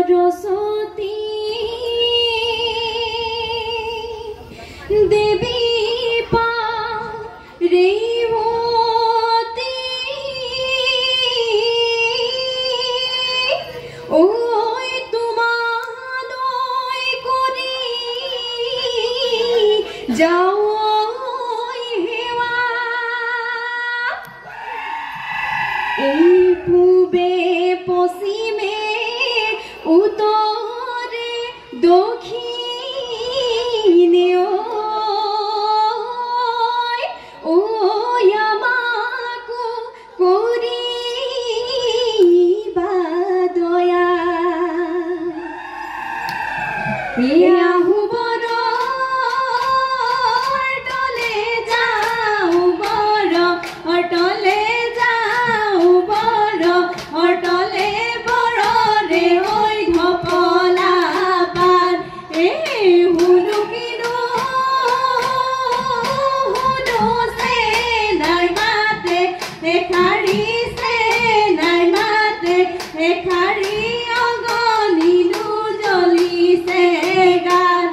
सरस्वती देवी रेवती ओई तुम्हारे करी जाओ पूबे पश्चिमे उत्तरे दक्षिणे আমাকো করিবা দয়া অটলে যাও বড় অটলে যাও বড় অটলে বড় রে ওই ধপলা পান হুলু কিনো হুলু সে নাই মাতে এখারি সে নাই মাতে এখারি অগনিলু জ্বলিছে গান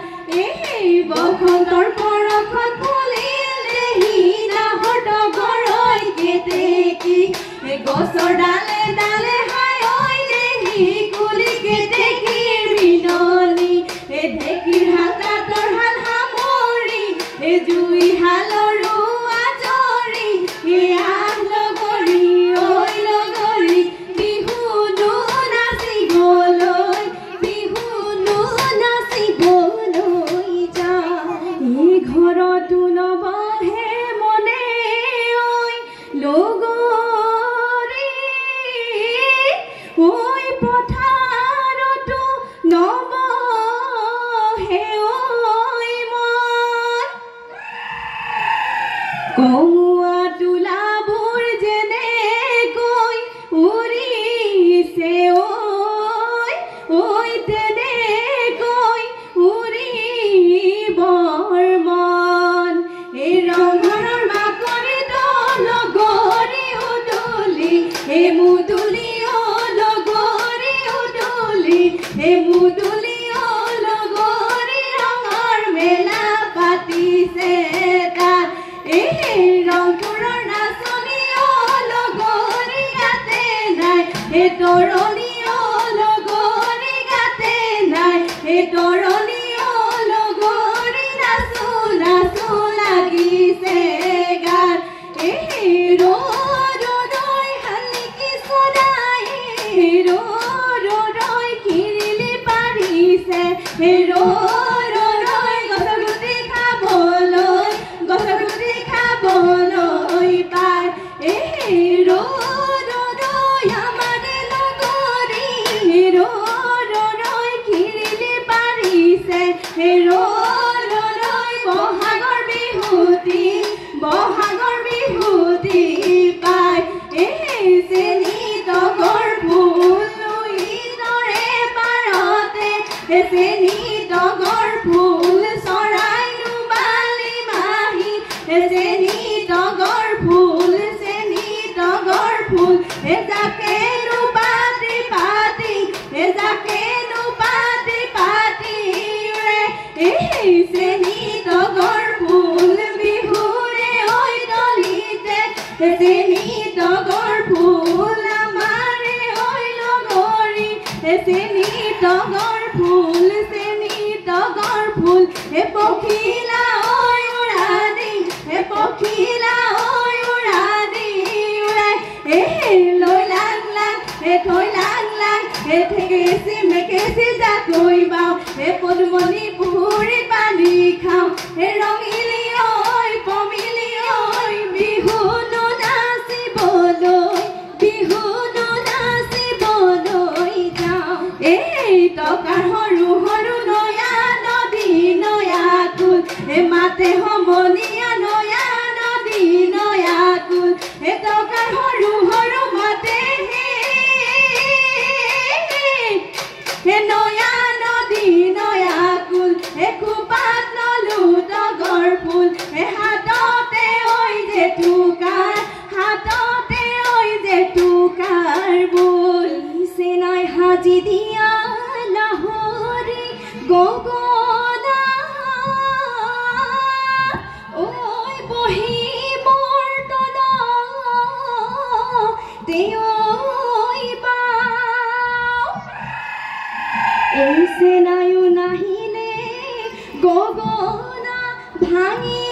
বসন্তৰ পৰখন ফুলিলে হীনা হট গৰৈ কেতেকী গছৰ ডালে ডালে হাই ঐ দেহি কুলি কেতেকীৰ মিলনি ঢেকীৰ হাতাতৰ হাল সামৰি জুই হালৰো আজৰি আহ লগৰী ঐ লগৰী বিহুনো নাচিবলৈ বিহুনো নাচিবলৈ যা ঘৰতো নবহে মনে ঐ লগৰী ঐ পথাৰতো নবহে ঐ মন কমুৱা তোলাবোৰ যেনেকৈ উৰিছে ঐ তেনেকৈ উৰিবৰ মন এই ৰংঘৰৰ বাকৰিত লগৰী উদুলি মুদুলি লগৰী উদুলি মুদুলি লগৰী ৰঙৰ মেলা পাতিছে তাত ৰংপুৰৰ নাচনী লগৰী গাতে নাই তৰণী লগৰী গাতে নাই তৰণী লগৰী নাচো নাচো লাগিছে গান ৰৈ শালিকি চৰাই ৰৈ কিৰিলি পাৰিছে ৰৈ গছগুটি খাবলৈ গছগুটি খাবলৈ পায় ৰৈ আমাৰে লগৰী ৰৈ কিৰিলি পাৰিছে ৰৈ বহাগৰ বিহুতি পায় চেনি তগৰ ফুল ইদৰে পাৰতে চেনি তগৰ ফুল চৰাই নুবালি মাহি চেনি তগৰ ফুল যাকে নুপাতি পাতি যাকে নুপাতি পাতি ৰে চেনি তগৰ ফুল বিহুৰে ঐ দলিতে চেনি তগৰ ফুল আমাৰে ঐ লগৰী চেনি তগৰ ফুল পখিলা ঐ উৰাদি পখিলা ঐ উৰাদি লৈ লাগ লাগ থৈ লাগ লাগ ঠেকেচি মেকেচি জাকৈ বাওঁ পদুমণি পুখুৰীত পানী খাওঁ ৰঙিলি ঐ পমিলি ঐ বিহুনো নাচিবলৈ যাওঁ টকাৰ সৰু সৰু নয়া নদী নয়া কুল মাতে সমনীয়া নয়া নদী নয়া কুল টকাৰ সৰু সৰু মাতে নয়া নদী নয়া কুল খোপাত নলু তগৰ ফুল হাততে ঐ জেতুকাৰ বুল চেনাই হাজি দিয়া গগনা ঐ বহি মোৰ তলতে ঐ বাও এই চেনায়ো নাহিলে গগনা ভাঙিলে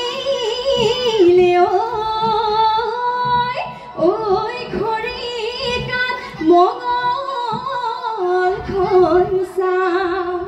ঐ খৰিকাত মঙলখন চাওঁ